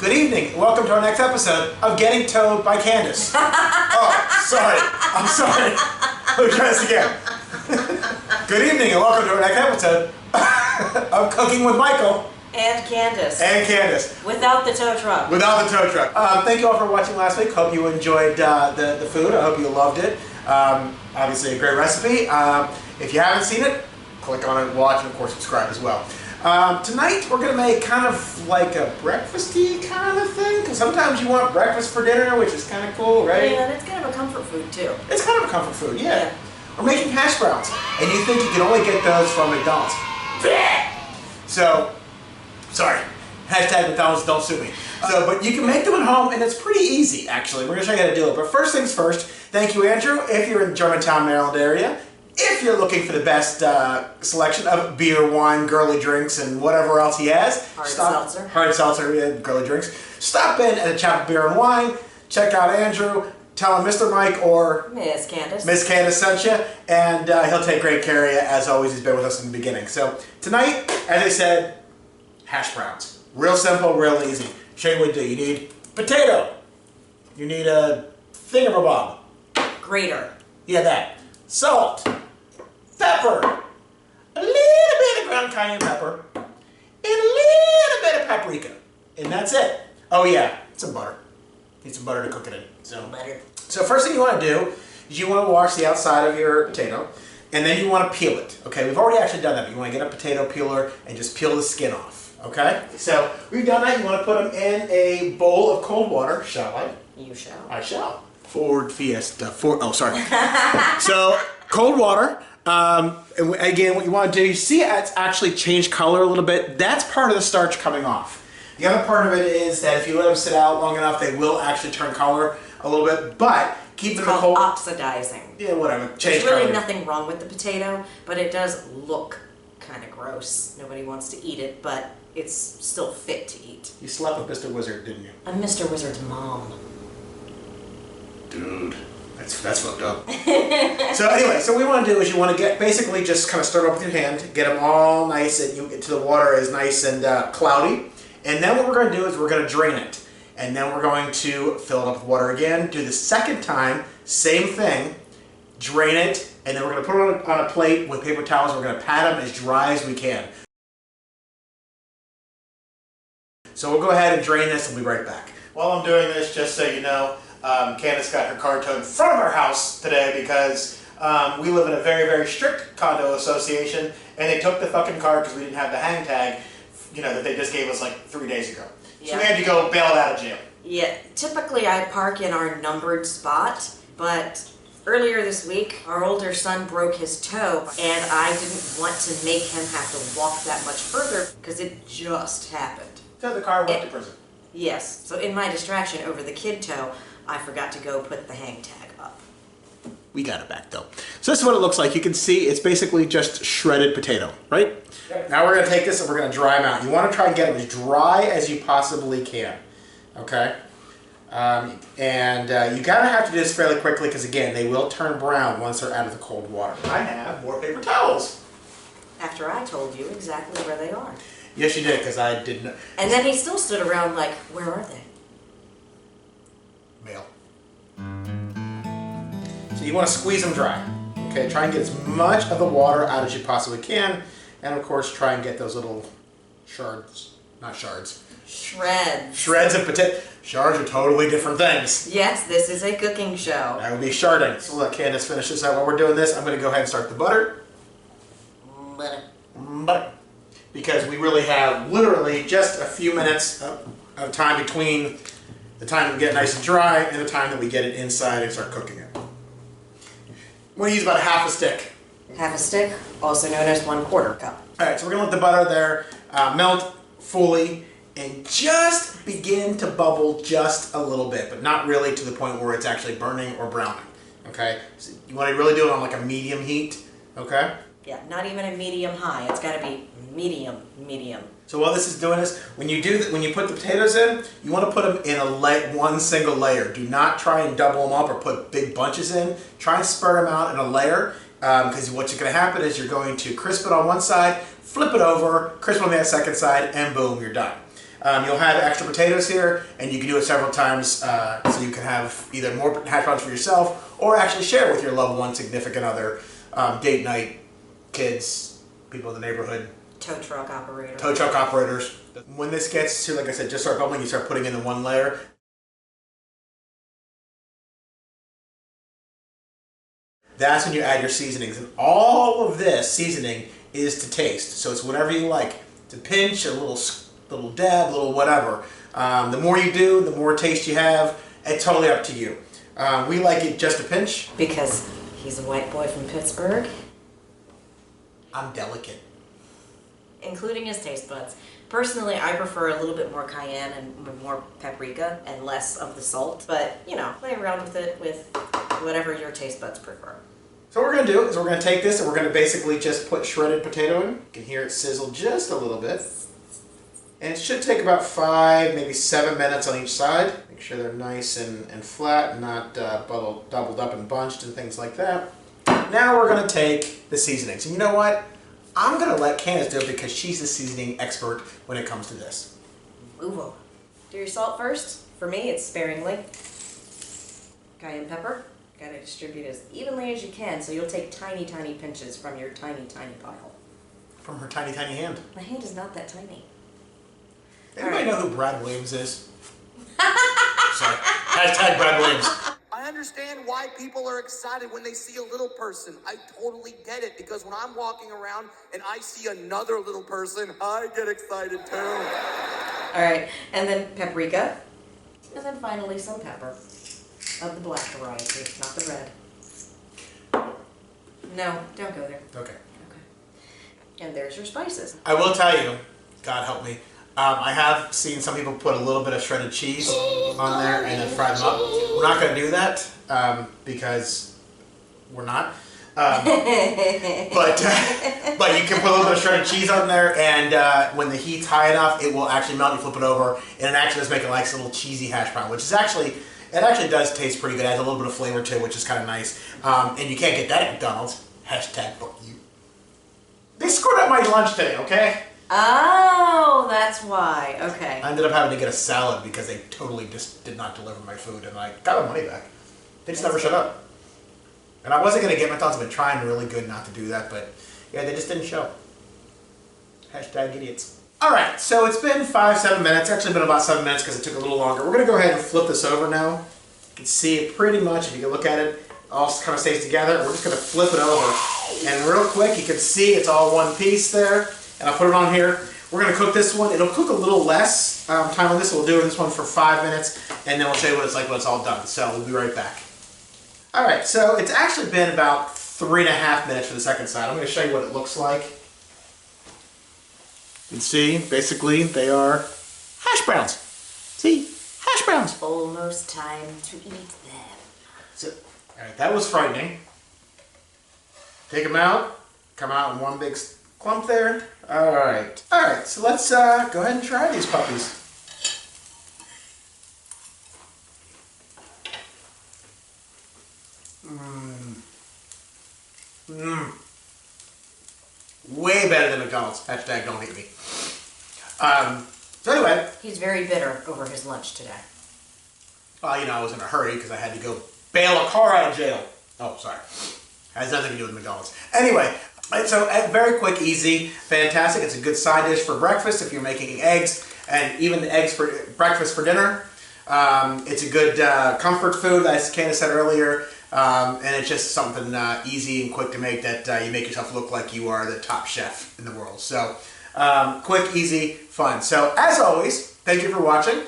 Good evening. Welcome to our next episode of Getting Towed by Candace. Oh, sorry. I'm sorry. Let me try this again. Good evening and welcome to our next episode of Cooking with Michael. And Candace. And Candace. Without the tow truck. Without the tow truck. Thank you all for watching last week. Hope you enjoyed the food. I hope you loved it. Obviously a great recipe. If you haven't seen it, click on it, watch, and of course subscribe as well. Tonight we're going to make kind of like a breakfasty kind of thing, because sometimes you want breakfast for dinner, which is kind of cool, right? Yeah, and it's kind of a comfort food too. It's kind of a comfort food, yeah. We're making hash browns, and you think you can only get those from McDonald's. So, sorry, hashtag McDonald's don't sue me. But you can make them at home, and it's pretty easy, actually. We're going to show you how to do it. But first things first, thank you, Andrew, if you're in Germantown, Maryland area. If you're looking for the best selection of beer, wine, girly drinks, and whatever else he has. Hard seltzer, yeah, girly drinks. Stop in at a Chapel Beer and Wine. Check out Andrew. Tell him Mr. Mike or Miss Candace sent you, and he'll take great care of you. As always, he's been with us in the beginning. So tonight, as I said, hash browns. Real simple, real easy. Show you what you do. You need potato. You need a thingamabob. Grater. Yeah, that. Salt. Pepper, a little bit of ground cayenne pepper, and a little bit of paprika, and that's it. Oh yeah, some butter. Need some butter to cook it in. So first thing you want to do is you want to wash the outside of your potato, and then you want to peel it. Okay, we've already actually done that, but you want to get a potato peeler and just peel the skin off. Okay, so we've done that. You want to put them in a bowl of cold water. Shall I? You shall. I shall. Ford Fiesta. Oh, sorry. So cold water. And again, what you want to do, you see it's actually changed color a little bit. That's part of the starch coming off. The other part of it is that if you let them sit out long enough, they will actually turn color a little bit, but keep them cold. Oxidizing. Yeah, whatever. There's really nothing wrong with the potato, but it does look kind of gross. Nobody wants to eat it, but it's still fit to eat. You slept with Mr. Wizard, didn't you? I'm Mr. Wizard's mom. Dude. That's fucked up. So anyway, so what we want to do is you want to get basically just kind of stir it up with your hand, get them all nice, and you get to the water is nice and cloudy. And then what we're going to do is we're going to drain it, and then we're going to fill it up with water again. Do the second time, same thing, drain it, and then we're going to put it on a plate with paper towels. We're going to pat them as dry as we can. So we'll go ahead and drain this, and we'll be right back. While I'm doing this, just so you know, Candace got her car towed in front of our house today because we live in a very, very strict condo association, and they took the fucking car because we didn't have the hang tag, you know, that they just gave us like 3 days ago. So we had to go bail it out of jail. Yeah, typically I park in our numbered spot, but earlier this week our older son broke his toe, and I didn't want to make him have to walk that much further because it just happened. So the car went to prison. Yes, so in my distraction over the kid toe, I forgot to go put the hang tag up. We got it back though. So this is what it looks like. You can see it's basically just shredded potato, right? Okay. Now we're going to take this and we're going to dry them out. You want to try and get them as dry as you possibly can, okay? You kind of have to do this fairly quickly because again, they will turn brown once they're out of the cold water. I have more paper towels. After I told you exactly where they are. Yes, you did, because I didn't. And then he still stood around like, where are they? Mail. So you want to squeeze them dry. Okay, try and get as much of the water out as you possibly can. And of course, try and get those little shards. Not shards. Shreds. Shreds of potato. Shards are totally different things. Yes, this is a cooking show. That would be sharding. So let Candace finish this out. While we're doing this, I'm going to go ahead and start the butter. Butter. Because we really have literally just a few minutes of time between the time that we get it nice and dry and the time that we get it inside and start cooking it. I'm going to use about half a stick. Half a stick, also known as 1/4 cup. Alright, so we're going to let the butter there melt fully and just begin to bubble just a little bit, but not really to the point where it's actually burning or browning. Okay? So you want to really do it on like a medium heat. Okay? Yeah, not even a medium high. It's got to be medium. So while this is doing this, when you put the potatoes in, you want to put them in one single layer. Do not try and double them up or put big bunches in. Try and spread them out in a layer, because what's going to happen is you're going to crisp it on one side, flip it over, crisp on the second side, and boom, you're done. You'll have extra potatoes here, and you can do it several times, so you can have either more hash browns for yourself, or actually share with your loved one, significant other, date night, kids, people in the neighborhood. Tow truck operator. Tow truck operators. When this gets to, like I said, just start bubbling, you start putting in the one layer. That's when you add your seasonings. And all of this seasoning is to taste. So it's whatever you like. To pinch, a little dab, a little whatever. The more you do, the more taste you have. It's totally up to you. We like it just a pinch. Because he's a white boy from Pittsburgh. I'm delicate. Including his taste buds. Personally, I prefer a little bit more cayenne and more paprika and less of the salt. But, you know, play around with it with whatever your taste buds prefer. So what we're going to do is we're going to take this and we're going to basically just put shredded potato in. You can hear it sizzle just a little bit. And it should take about 5, maybe 7 minutes on each side. Make sure they're nice and flat and not doubled up and bunched and things like that. Now we're going to take the seasonings. And you know what? I'm going to let Candace do it because she's the seasoning expert when it comes to this. Move on. Do your salt first. For me, it's sparingly. Cayenne pepper. Gotta distribute as evenly as you can, so you'll take tiny, tiny pinches from your tiny, tiny pile. From her tiny, tiny hand. My hand is not that tiny. Anybody know who Brad Williams is? Sorry. Hashtag Brad Williams. I understand why people are excited when they see a little person. I totally get it, because when I'm walking around and I see another little person, I get excited too. All right, and then paprika, and then finally some pepper. Of the black variety, not the red. No, don't go there. Okay. Okay. And there's your spices. I will tell you, God help me, I have seen some people put a little bit of shredded cheese on there and then fry them up. We're not going to do that because we're not. But you can put a little bit of shredded cheese on there, and when the heat's high enough, it will actually melt. You flip it over, and it actually does make a nice little cheesy hash brown, which is actually... It actually does taste pretty good. It adds a little bit of flavor to it, which is kind of nice. And you can't get that at McDonald's. Hashtag fuck you. They screwed up my lunch today, okay? Oh, that's why. Okay. I ended up having to get a salad because they totally just did not deliver my food, and I got my money back. They just never shut up. And I wasn't going to get McDonald's. I've been trying really good not to do that, but yeah, they just didn't show. Hashtag idiots. Alright, so it's been 5-7 minutes. Actually been about 7 minutes because it took a little longer. We're going to go ahead and flip this over now. You can see it pretty much, if you can look at it, all kind of stays together. We're just going to flip it over. And real quick, you can see it's all one piece there. And I'll put it on here. We're going to cook this one. It'll cook a little less time on this. We'll do this one for 5 minutes, and then we'll show you what it's like when it's all done. So we'll be right back. Alright, so it's actually been about 3.5 minutes for the second side. I'm going to show you what it looks like. You can see, basically, they are hash browns. See? Hash browns. Almost time to eat them. So, alright, that was frightening. Take them out. Come out in one big clump there. Alright. Alright, so let's go ahead and try these puppies. Way better than McDonald's. Hashtag don't hate me. So anyway. He's very bitter over his lunch today. Well, you know, I was in a hurry because I had to go bail a car out of jail. Oh, sorry. Has nothing to do with McDonald's. Anyway, so very quick, easy, fantastic. It's a good side dish for breakfast if you're making eggs, and even eggs for breakfast for dinner. It's a good comfort food, as Candace said earlier. And it's just something easy and quick to make that you make yourself look like you are the top chef in the world. So, quick, easy, fun. So, as always, thank you for watching.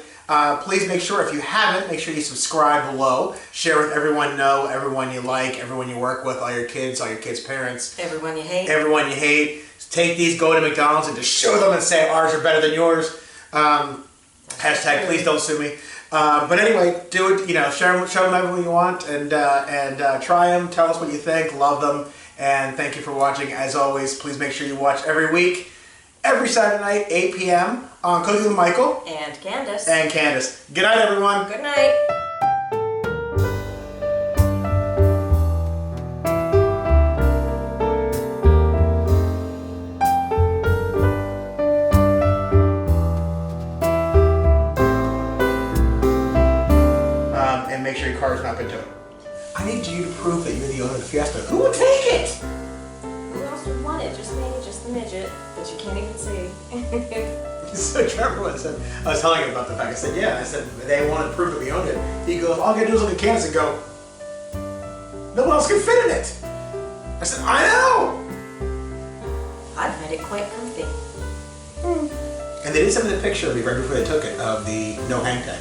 Please make sure, if you haven't, make sure you subscribe below. Share with everyone everyone you like, everyone you work with, all your kids' parents. Everyone you hate. Everyone you hate. Take these, go to McDonald's, and just show them and say ours are better than yours. Hashtag please don't sue me. But anyway, do it, show them everyone you want, and try them, tell us what you think, love them, and thank you for watching. As always, please make sure you watch every week, every Saturday night, 8 p.m. on Cooking with Michael. And Candace. Good night, everyone. Good night. you to prove that you're the owner of the Fiesta. Who would take it? Who else would want it? Just me, just the midget that you can't even see. So Trevor once said, I was telling him about the fact. I said, yeah. I said, they wanted proof that we owned it. He goes, all I gotta do is look at canvas and go, no one else can fit in it. I said, I know. I've had it quite comfy. And they did send me the picture of me right before they took it of the no hang tag.